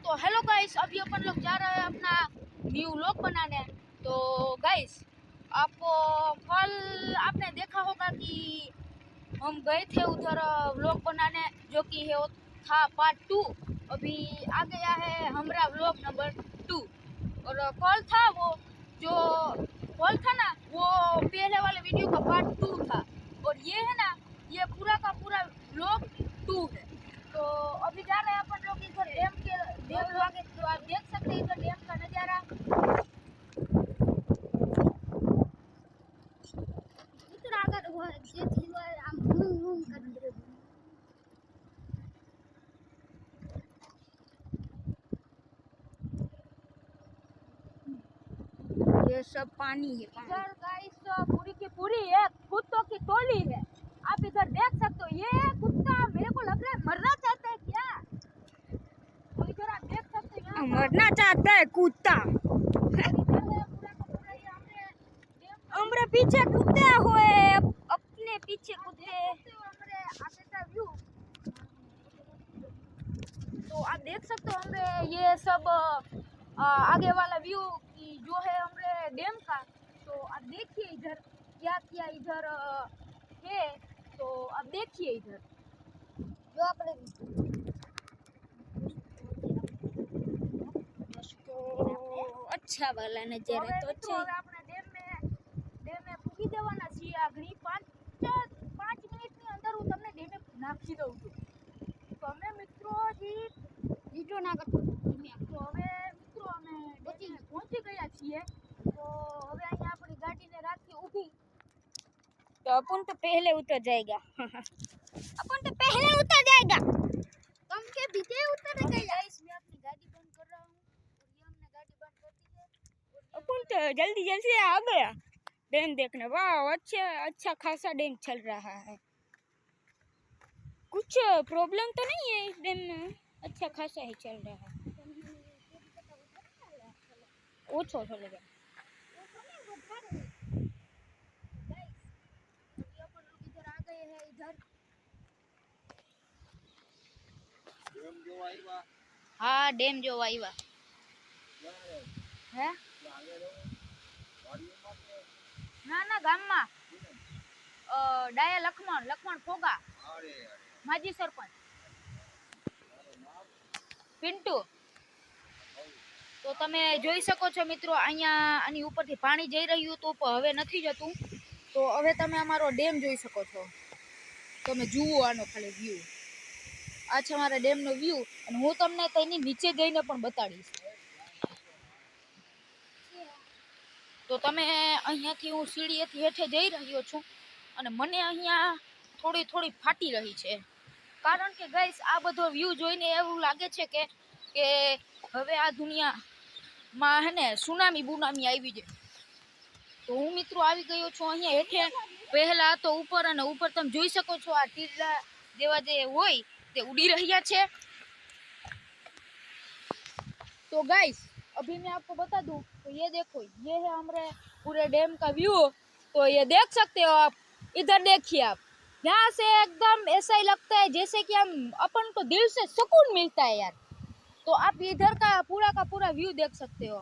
तो hello guys, अभी अपन लोग जा रहे हैं अपना न्यू व्लॉग बनाने। तो गाइस, आपको कल आपने देखा होगा कि हम गए थे उधर व्लॉग बनाने, जो कि है था पार्ट 2। अभी आ गया है हमारा व्लॉग नंबर 2। और कल था वो जो कल था ना, वो पहले वाले वीडियो का पार्ट 2 था। और ये है ना, ये पूरा का पूरा व्लॉग 2 है। तो अभी जा रहे हैं अपन लोग इधर डैम आगे। तो आप देख सकते हैं इधर डैम का नज़ारा। इधर आकर वो जे थी वो हम घूम कर ये सब पानी है। इधर गाइस पूरी की पूरी है कुत्तों की टोली है। आप इधर देख सकते हो, ये कुत्ता मेरे को लग रहा है मरना चाहता है क्या। तो इधर आप देख सकते हो, मरना चाहता है कुत्ता। हमरे पीछे कुत्ते हुए, अपने पीछे कुत्ते। तो आप देख सकते हो हमरे ये सब आगे वाला व्यू की जो है हमरे डैम का। तो आप देखिए इधर क्या क्या इधर है। तो आप देखिए इधर जो अपने अच्छा वाला नजारा तो अच्छा है। આપણે ડેમે પૂગી દેવાના છીએ। આગળ 5 મિનિટની અંદર હું તમને ડેમે નાખી દઉં છું। તો અમે મિત્રો જી લીટો ના કરતો। તો હવે મિત્રો અમે પહોંચી ગયા છીએ। તો હવે અહીંયા આપણી ગાડીને રાખી ઊભી। तो अपन तो पहले उतर जाएगा अपन तो पहले उतर जाएगा, तुम के पीछे उतर गए। गाइस मैं अपनी गाड़ी बंद कर रहा हूँ और ये हमने गाड़ी बंद कर दी है। अपन तो जल्दी जल्दी आ गया डैम देखने। वाह, अच्छा खासा डैम चल रहा है। कुछ प्रॉब्लम तो नहीं है इस डैम में, अच्छा खासा ही चल रहा है। ओछो चलेगा। हाँ, डैम जो आईवा है ना ना गाम में डाया लक्ष्मण फोगा माजी सरपंच पिंटू। तो तमे જોઈ શકો છો મિત્રો, અહીંયા આની ઉપરથી પાણી જઈ રહ્યું હતું પણ હવે નથી જતું। તો હવે તમે અમારો ડેમ જોઈ શકો છો। તમે જુઓ આનો ખાલી વ્યૂ। આ છે અમારા ડેમનો વ્યૂ અને હું તમને તેની નીચે જઈને પણ બતાડીશ। તો તમે અહીંયાથી હું સીડીએથી હેઠે જઈ રહ્યો છું અને મને અહીંયા થોડી ફાટી રહી છે। કારણ કે ગાઈસ આ બધો વ્યૂ જોઈને એવું લાગે છે કે હવે આ દુનિયામાં હે ને સુનામી बुनामी આવી જાય। તો હું મિત્રો આવી ગયો છું અહીંયા હેઠે। પહેલા તો ઉપર અને ઉપર તમે જોઈ શકો છો આ તીરડા જેવા જે હોય તે ઉડી રહ્યા છે। तो गाइस अभी मैं आपको बता दूं, तो ये देखो, ये है हमारे पूरे डैम का व्यू। तो ये देख सकते हो आप, इधर देखिए आप, यहाँ से एकदम ऐसा ही लगता है जैसे कि हम अपन को दिल से सुकून मिलता है यार। तो आप इधर का पूरा व्यू देख सकते हो।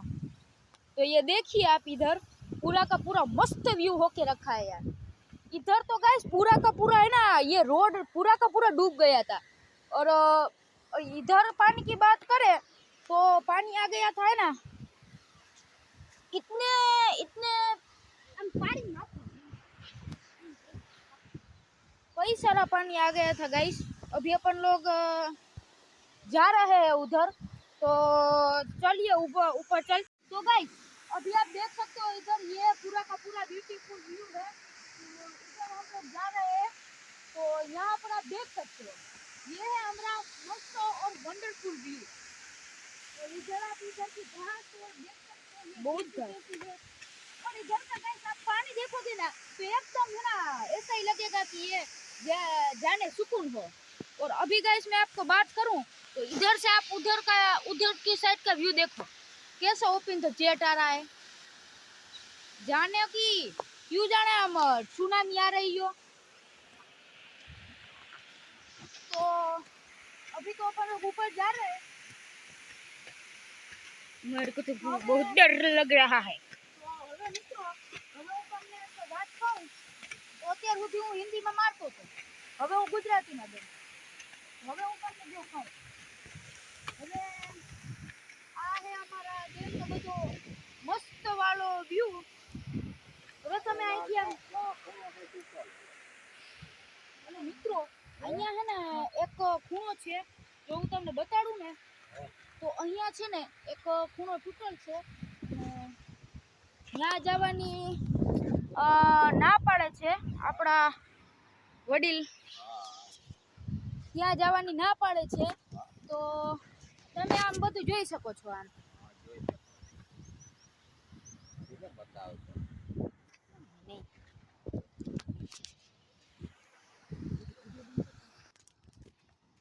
तो ये देखिए आप, इधर पूरा का पूरा मस्त व्यू होके रखा है यार। इधर तो गाइस पूरा का पूरा है ना, ये रोड पूरा का पूरा डूब गया था। और इधर पानी की बात करें तो पानी आ गया था है ना, इतने कई सारा पानी आ गया था गाइस। अभी अपन लोग जा रहे हैं उधर। तो चलिए ऊपर चल। तो गाइस अभी आप देख सकते हो इधर ये पूरा का पूरा ब्यूटीफुल व्यू है। तो इधर हम लोग जा रहे हैं। तो यहाँ पर आप देख सकते हो ये है हमारा मस्त और वंडरफुल व्यू। तो इधर आप इधर की घास और देख सकते हो, बहुत है। और इधर का गाइस आप पानी देखोगे ना तो एकदम है ना, ऐसा ही लगेगा कि ये जाने सुकून हो। और अभी गाइस मैं आपको बात करूं तो इधर से आप उधर की साइड का व्यू देखो, कैसा ओपन तो जेट आ रहा है। जाने की क्यों जाने हम सुनामी आ रही हो। तो अभी तो अपन लोग ऊपर जा रहे हैं। मेरे को तो बहुत डर लग रहा है। હવે મિત્રો હવે હું તમને એક વાત કહું તો અત્યાર સુધી હું હિન્દીમાં મારતો હતો, હવે હું ગુજરાતીમાં બોલું. હવે હું તમને જો કહું, હવે આ હે અમારા ડેમનો બધો મસ્ત વાળો વ્યૂ. હવે તમે અહીંથી અને મિત્રો અહીંયા છે ને એક ખૂણો છે, જો હું તમને બતાડું ને તો અહીંયા છે ને એક ખૂણો તૂટેલ છે. ત્યાં જવાની ના પાડે છે આપણા વડીલ, ત્યાં જવાની ના પાડે છે. તો તમે આમ બધું જોઈ શકો છો. આમ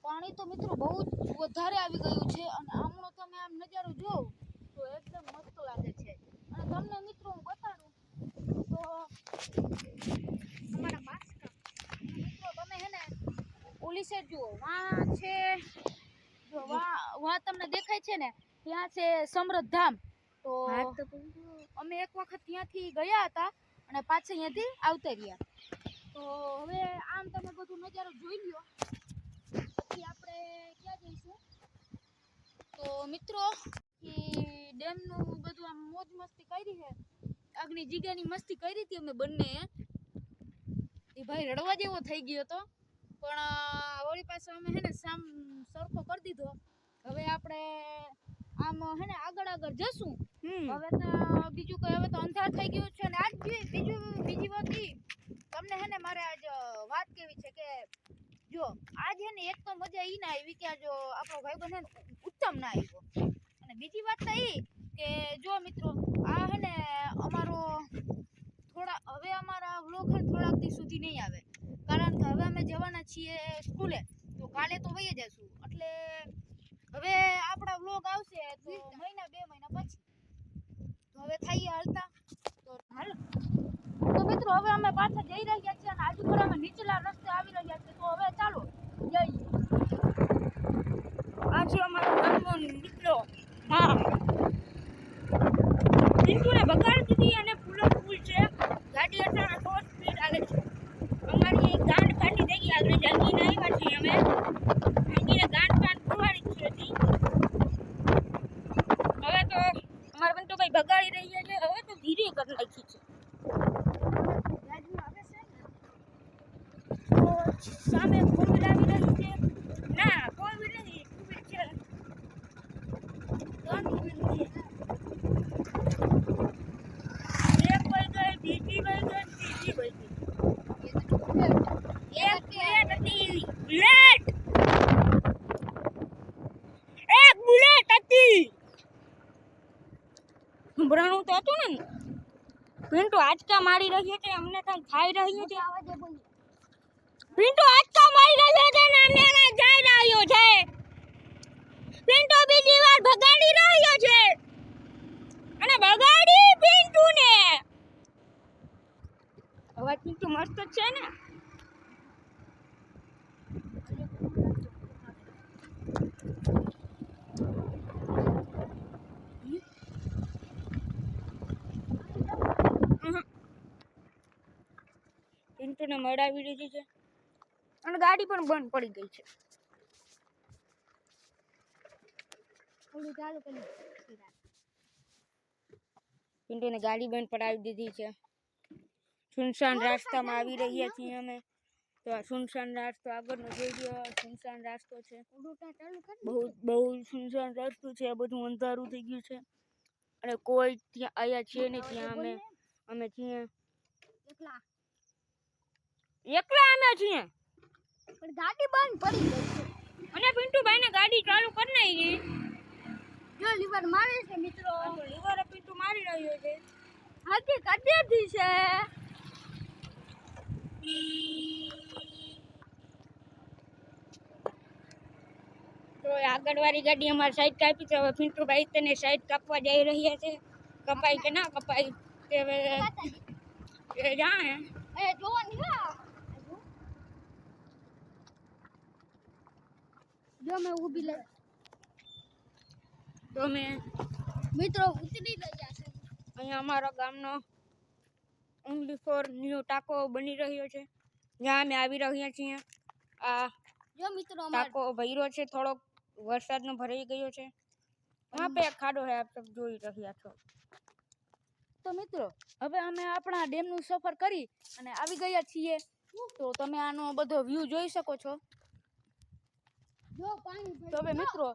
પાણી તો મિત્રો બહુ જ વધારે આવી ગયું છે અને આમનો તમે આમ નજારો જોવો તો એકદમ મસ્ત લાગે છે. અને તમને મિત્રો હું બતાડું તો અમારા માસ્કા મિત્રો તમે હે ને ઓલી સાઈડ જુઓ, વાં છે જો વાં તમને દેખાય છે ને, ત્યાં છે સમૃદ્ધ ધામ. તો અમે એક વખત ત્યાંથી ગયા હતા અને પાછા અહીંયાથી આવતા રહ્યા. તો હવે આમ તમે બધું નજારો જોઈ લ્યો, પછી આપણે ક્યાં જઈશું. તો મિત્રો ડેમનું બધું આમ મોજ મસ્તી કરી છે, આગની જગ્યાની મસ્તી કરી હતી અમે બંને. એ ભાઈ રડવા જેવો થઈ ગયો હતો, પણ વળી પાછો અમે હે ને સામ સરખો કરી દીધો. હવે આપણે આમ હે ને આગળ જશું. હવે તો બીજું કઈ, હવે તો અંધાર થઈ ગયું છે. અને આજ બીજી વાત ઈ તમને હે ને મારે આજ વાત કેવી છે કે જો આજ હે ને એક તો મજા ઈ ના આવી કે જો આપણો ભાઈબંધ હે ને ઉત્તમ ના આવ્યો. અને બીજી વાત તો ઈ કે જો મિત્રો આ હે ને અમારો હવે અમારા વ્લોગ હે થોડાક દી સુધી નહીં આવે, કારણ કે હવે અમે જવાના છીએ સ્કૂલે. તો કાલે તો વહી જશું, એટલે હવે આપણા વ્લોગ આવશે તો મહિના 2 મહિના પછી. તો હવે થઈએ હાલતા. તો હાલો તો મિત્રો હવે અમે પાછા જઈ રહ્યા છીએ અને આજુ પર અમે નીચલા રસ્તે આવી રહ્યા છીએ. તો હવે ચાલો જઈએ. આ છે અમારો ગામનો મિત્રો. હા, પિન્ટુને બગાડી દીધી અને ફૂલ છે. ગાડી અત્યારે 100 સ્પીડ આવે છે. અમારી એક ગાંઠ ફાટી થઈ ગઈ, આગળ જલ્દીને આવ્યા છીએ અમે. જલ્દીને ગાંઠ ખોવાડી છે હતી. હવે તો અમારા પિન્ટુભાઈ બગાડી રહ્યા છે. હવે તો ધીરે કરી નાખી છે. સામે ફોર વ્હીલ આવી રહી છે. ના, ફોર વ્હીલ નથી, ટુ વ્હીલ છે. 3 વ્હીલ છે. એક વહી ગઈ, બીજી વહી ગઈ, ત્રીજી વહી ગઈ. એક બુલેટ હતી, બુલેટ! એક બુલેટ હતી. સંભળાણું તો હતું ને. પિન્ટુ આંચકા મારી રહ્યો છે, અમને કઈ ખાઈ રહ્યું છે. પિન્ટુ આંચકા મારી રહ્યો છે ને અમને કઈ જઈ રહ્યો છે. પિન્ટુ બીજી વાર ભગાડી રહ્યો છે અને બગાડી પિન્ટુને. હવે પિન્ટુ મસ્ત છે ને. પિન્ટુને મળાવી દીધી છે અને ગાડી પણ બંધ પડી ગઈ છે. પિન્ટુને ગાડી બંધ પડાવી દીધી છે. સુનસાન રસ્તામાં આવી રહ્યા છીએ અમે. તો આ સુનસાન રસ્તો આગળનો જોઈ લ્યો, સુનસાન રસ્તો છે. બહુ સુનસાન રસ્તો છે. આ બધું અંધારું થઈ ગયું છે અને કોઈ ત્યાં આયા છે ને. ત્યાં અમે છીએ એકલા અમે છીએ. પણ ગાડી બંધ પડી ગઈ છે અને પિન્ટુભાઈને ગાડી ચાલુ કરી નાખી. જો લીવર મારે છે મિત્રો, તો લીવર પિન્ટુ મારી રહ્યો છે. હાથી કાઢી છે. તો આગળવાળી ગાડી અમારી સાઈડ કાપી છે. હવે પિન્ટુભાઈ તેને સાઈડ કાપવા જઈ રહ્યા છે. કપાઈ કે ના કપાઈ તે હવે જાણે. જોવાની હા, જો મેં ઊભી લે તો મેં મિત્રો ઉતરી રહ્યા છે અહીંયા અમારા ગામનો ઓનલી ફોર ન્યૂ ટાકો બની રહ્યો છે જ્યાં અમે આવી રહ્યા છીએ આ જો મિત્રો ટાકો ભર્યો છે થોડોક વરસાદનો ભરાઈ ગયો છે વહાં पे ખાડો है આપ સબ જોઈ રહ્યા છો તો મિત્રો હવે અમે આપણા ડેમનું સફર કરી અને આવી ગયા છીએ તો તમે આનો બધો વ્યૂ જોઈ શકો છો તો હવે મિત્રો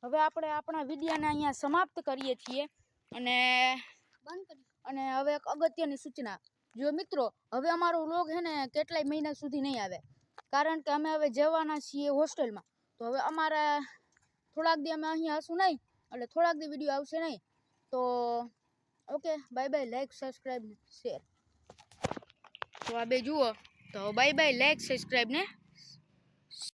હવે આપણે આપણા વિડિયોને અહીંયા સમાપ્ત કરીએ છીએ અને હવે એક અગત્યની સૂચના જો મિત્રો હવે અમારો વ્લોગ છે ને કેટલાય મહિના સુધી નહીં આવે કારણ કે અમે હવે જવાના છીએ હોસ્ટેલમાં તો હવે અમારા થોડાક દી અમે અહીંયા હશું નહીં એટલે થોડાક દી વિડીયો આવશે નહીં તો okay bye bye like subscribe share તો આ બે જુઓ તો બાય બાય લાઈક સબસ્ક્રાઈબ ને